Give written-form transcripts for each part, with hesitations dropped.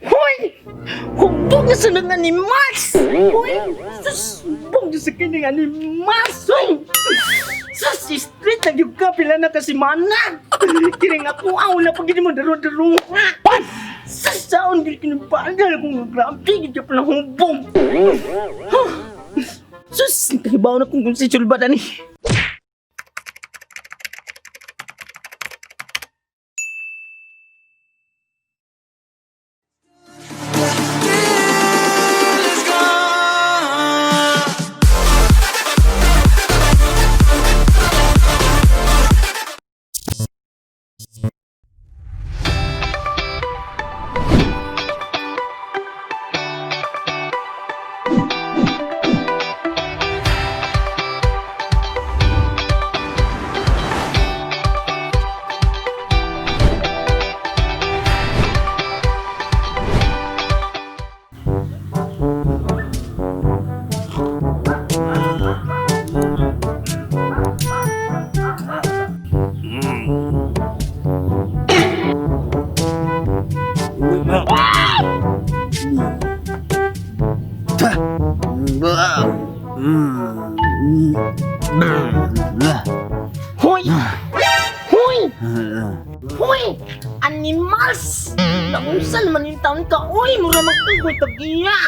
Hoy! Hubog na sa nga ni Mars! Hoy! Sus! Hubog na sa kini nga ni Mars! Hoy! Sus! Street na yung ka pila na kasi mana! Kiring ako na pag mo daro-daro nga! Sus! Saan di kinabandal kung grabe gito pa ng hubog! Sus! Kahibaw na kung si Chulba na ni! Hoy! Hoy! Hoy! Animals! Naunsan man yung taon ka? Hoy! Mura magtugoy tagiya!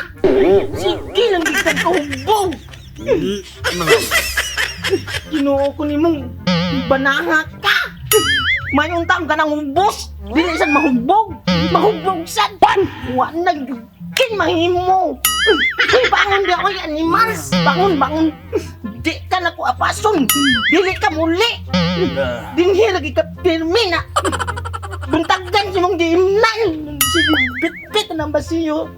Sige lang di ka kahubog! Ginoo ko ni mong banaha ka! Mayroong taon ka ng hubos! Dili saan mahubog! Mahubog saan! Wa nagkin mahimo! Hoy! Bangon di ako yung animals! Bangon! Bangon! Di ka na ko apason! Dili ka muli! Dinhi lagi ka pirmi na! Buntagan si mong diimnan! Sige, bit-bit na basiyo!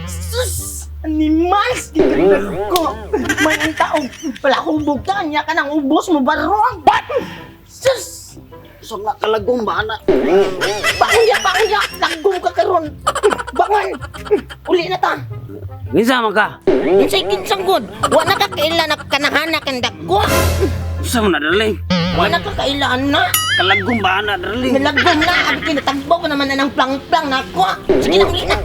Sus! Animals! Giganda ko! Mayroong taong pala hubog ka! Anya ka ng ubos mo barong! Sus! So nga kalagong ba na? Bangon ya! Bangon ya! Lagong ka karon! Bangon! Uli na ta! Minsa man ka? Unsay kinsang good? Wa na ka kaila na kanahanak ang dagko. Sa mo na darling? Wa na ka kailaan na. Kalagong ba na darling? Nalagom na ang kinatagbo ko naman na ng plang-plang na ako. Sige na, uli na.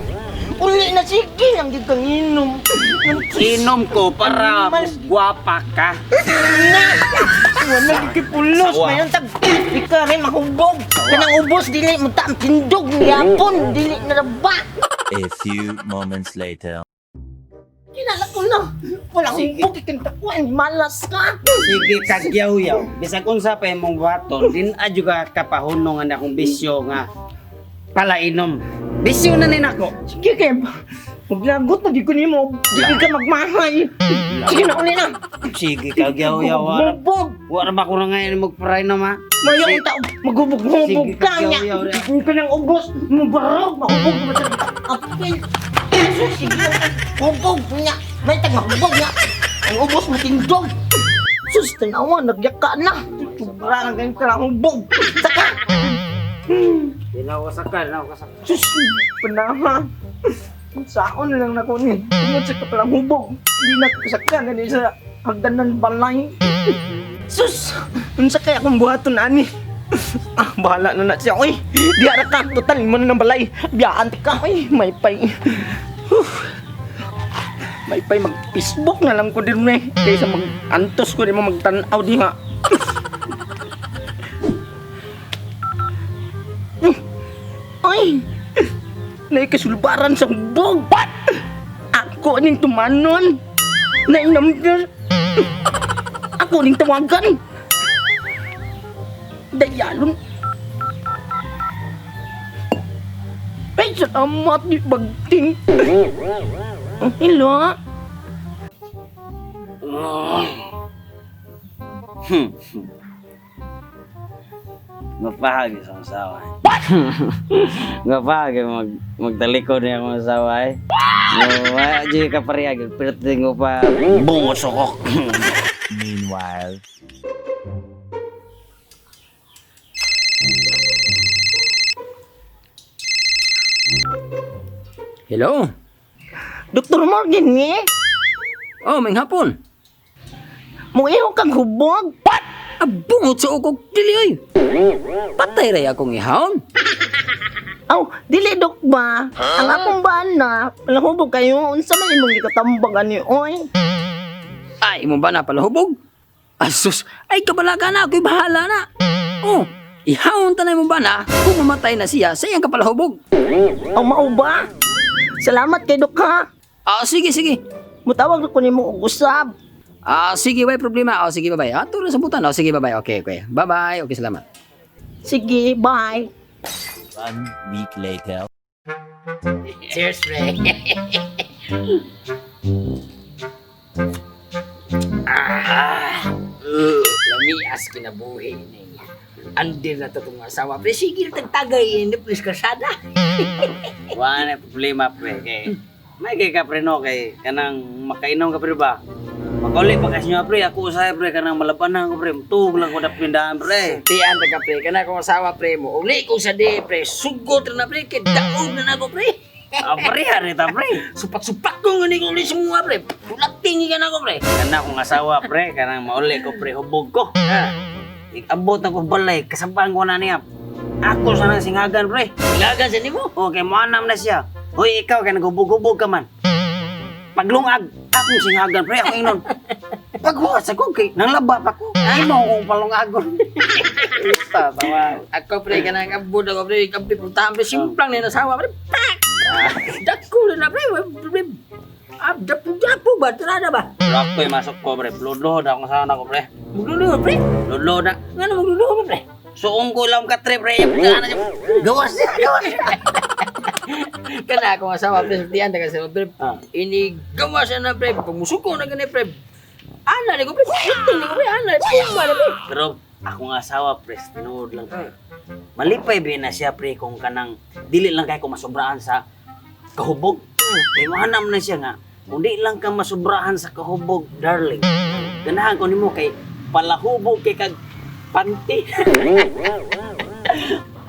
Uli na, sige. Ang di kang inom. Inom ko para gwapa ka. Na! Wala gikipulos. Mayroon tag... Ika rin mahubog. Kanang ubos, dili mo taang tindog. Niyapon, dili na raba. A few moments later. Kinala ko na. Wala hubog. Ikintakuan. Malas ka. Sige kagyaw-yaw. Bisag unsa pa imong baton, din adyo ka kapahunong nga akong bisyo nga palainom. Bisyo na nin ako. Sige, Kev. Maglagot na di ko nimo. Di ka magmahay. Sige na, uli na. Sige kagyaw-yaw. Wala Hubog. ba ko na ngayon magparainom ha? Mayroong tao, magubog-hubog Sige, ka niya. kagyaw-yaw na. Kung ka ng ubos, mabarog, mahubog mo sa apil. Sige, hubog niya. May tag-mahubog niya. Ang ubos mo tindog. Sus, tanawa, nagyak ka na. Sobra na ganyan ka lang hubog. Saka. Dinawasakan. Sus, panaha. Saon lang na kunin. Tumod sa kapalang hubog. Hindi na kasakan na sa hagdanan balay. Sus! Unsa kaya akong buhaton ani? Bahala na siya. Uy! Di ara ka! Total, mo na ng balay. Biyaan ka. Uy! May pay. May pay mag-Facebook na lang ko din eh. Kaysa mag-antos ko din mo magtanaw di nga. Uy! Naikasulbaran sa hubog. Ako ning tumanon. Nainamdar. Ako ning tawagan. Dayalon. Ay, salamat di bagting. Hello? Mapahagi sa asawa. Mapahagi magtalikod niya akong asawa eh. Wala di ka parihag. Pero tingko pa bungo sokok. Meanwhile. Hello? Dr. Morgan ni? Oh, may hapon. Muiho kang hubog. Abungot sa ukog dili oy. Patay ray akong ihawon. Aw, dili dok ba? Ang akong bana, palahubog kayo, unsa man imong gikatambag ani oy? Ay, mo ba na palahubog? Asus, ay kabalaga na, ako'y bahala na. Oh, ihawon tanay mo ba na, kung mamatay na siya, sa iyang kapalahubog. Aw, mao ba? Salamat kay dok ha. Sige, sige. Mutawag ko nimo og usab. Sige, may problema. Sige, bye-bye. Turo sa butan. Sige, bye-bye. Okay. Bye-bye. Okay, salamat. Sige, bye. 1 week later. Cheers, pre. Lamias kinabuhi niya. Andir na to itong asawa. Pre, sige na tagtagay. Hindi please kasada. Wala na problema pre kay may kay ka pre no kay kanang makainom ka pre ba? Makaulit pagkasyo pre ako usay pre kanang malabanan ko pre. Tug lang ko na pindahan pre. Tiyan taga pre. Kana kong asawa pre mo. Uli ko sa di pre. Sugot na pre. Kaya daog na ako pre. Pre hari ta pre. Supak-supak ko nga ni ko ulit semua pre. Pulating ka na ako pre. Kana akong asawa pre kanang mauli ko pre hubog ko. Abot na ko balay kasabahan ko na niya. Ako sana singagan pre. Ilagan sa nimo. Okay, moanam na siya. Hoy, ikaw kay nagubog-ubog ka man. Paglungag, akong singagan pre, ako inon. Paghuwas ako kay nanglaba pa ko. Imo kong palungagon. Basta tawa. Ako pre ka nang abod ako pre. Kampi puntahan pre. Simplang na nasawa pre. Pak! Dako na pre. Dapo ba? Tara ba? Rock ko'y masok ko pre. Bloodload akong sana ko pre. Magluluho pre. Bloodload na. Nga na magluluho pre. Suong ko lang ka tre pre. Gawas niya. Kana akong asawa pre. Tiyan taga sa pre. Ah. Ini gawa siya na pre. Pagmusuko na gani pre. Ana ni ko pre. Ito ni ko pre. Ana. Pumba na pre. Pero akong asawa pre, tinuod lang pre. Malipay ba na siya pre kung kanang dili lang kay ko masobrahan sa kahubog. Kay mahanam na siya nga. Kung di lang ka masobrahan sa kahubog, darling. Ganahan ko nimo kay palahubog kay kag panty.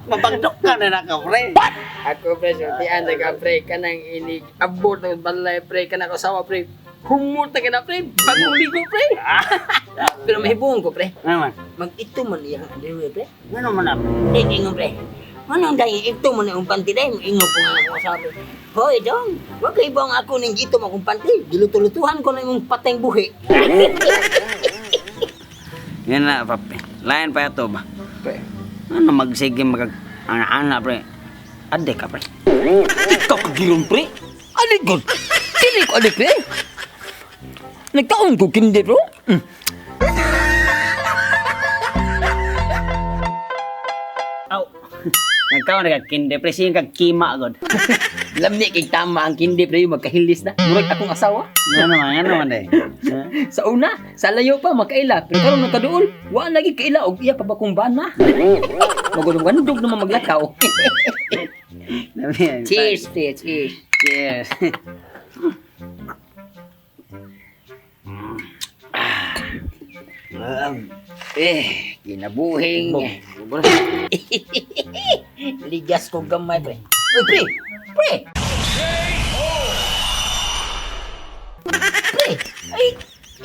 Mabagdok ka na ka pre. Ako pre. Tiyan taga pre. Kanang ini abot ng balay pre. Kana ko asawa pre. Humuta ka na pre. Bagong ligo pre. Pero mahibong ko pre. Naman. Mag-ito man iyang aliwe pre. Ngano man na? Ingon pre. Manang dahil ito man yung panty dahil ingon po nga ako sabi. Hoy dong, wag kayo bang ako ning ito mo kung panty. Dilutulutuhan ko na yung pateng buhi. Yan na papi. Lain pa ito ba? Pre. Ano magsige mag-ana pre? Ade ka pre. Ikaw kagilong pre? Adik ko. Dili ko adik pre. Nagtaon ko kindi bro. Aw. Nagkaon na kinde pre sing kag kima god. Lamni kay tama ang kindi pre magkahilis na. Murag akong asawa. Ano man dai. Sa una, sa layo pa makaila, pero karon nagkaduol, wa lagi kaila og iya pa ba kung bana. Magudong-gandog naman maglakaw. Cheers, pre, cheers. Cheers. Ginabuhing. Ligas ko gamay, pre. Uy, pre! Pre! Pre! Ay,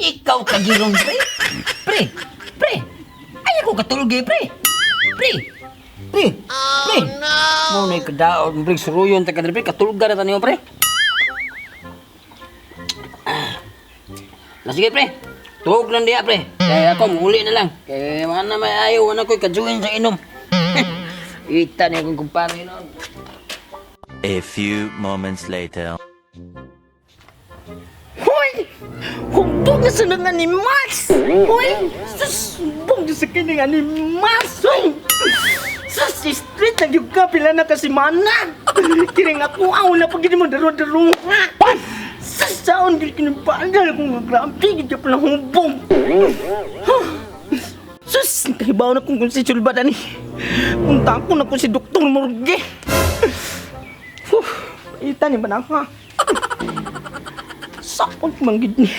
ikaw kagirong, pre! Pre! Pre! Ay, ako katulog, pre! Pre! Pre! Pre! Mo na ikadaon, pre. Suruyon, taga pre. Katulog na niyo, pre. Sige, pre. Tuhog lang diya, pre. Kaya ako, muli na lang. Kaya mga na may ayaw, anak ko'y kajuin sa inom. Ita niya kung kumpare noon. A few moments later. Hoy! Humbog na sa nga ni Mas! Hoy! Sus! Humbog na sa kini nga ni Mas! Hoy! Sus! Street na yung kapila na kasi mana! Kiring ako, wala pa gini mo daro-daro nga! Sus! Saan gini kinipandal kung nagrampi, gini pa lang humbog! Sus! Kahibaw na kung si Chulbada ni! Punta ko na ko si Dr. Morgue! Ita ni ba na ka? Sakot manggid ni.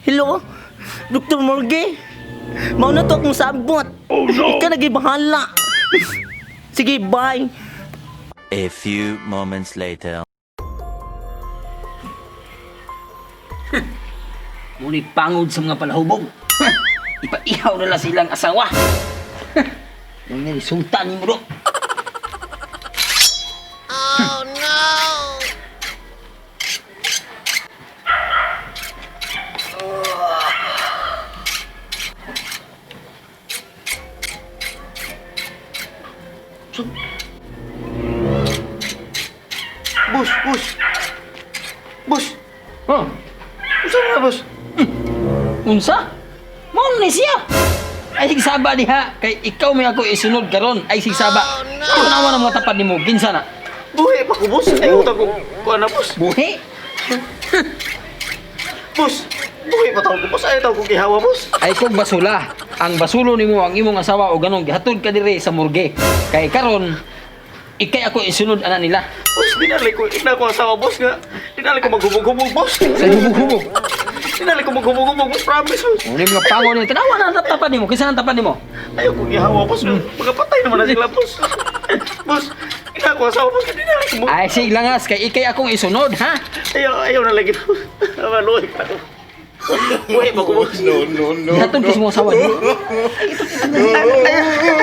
Hello? Dr. Morgue? Mau na to akong sabot. Oh no! Ika nagibahala. Sige, bye. A few moments later. Ngunit pangod sa mga palahubog. Ipaihaw na lang silang asawa. Ngayon, sultan ni mo do. Bos, bos. Bos, Oh, unsa man bos? unsa? Mao ni siya. Ay sigsaba diha kay ikaw may ako isunod karon ay sigsaba. Ano naman ang mga tapad nimo ginsa na? Buhi pa ko bos. Ayaw ta ko kuana bos. Buhi. Bos, buhi pa taw ko bos. Ayaw taw ko gihawa bos. Ay kog basula. Ang basulo nimo ang imong asawa o ganon gihatod ka diri sa morgue. Kay karon ikay ako isunod ana nila. Bos, dinali ko ina ko asawa bos nga. Dinali ko maghubog-hubog bos. Sa hubog-hubog. Dinali ko maghubog-hubog bos, promise bos. Uni mga pangon ni tanawa na ang tapad nimo. Kinsa ang tapad nimo? Ayaw ko gihawa bos. Mga patay naman na sila bos. Bos, ina ko asawa bos. Dinali ko mo. Ay sig langas kay ikay akong isunod ha. Ayaw na lagi bos. Maluhi pa ko. Buhi pa ko bos. Gihatod ko sa mga asawa nimo. Ayaw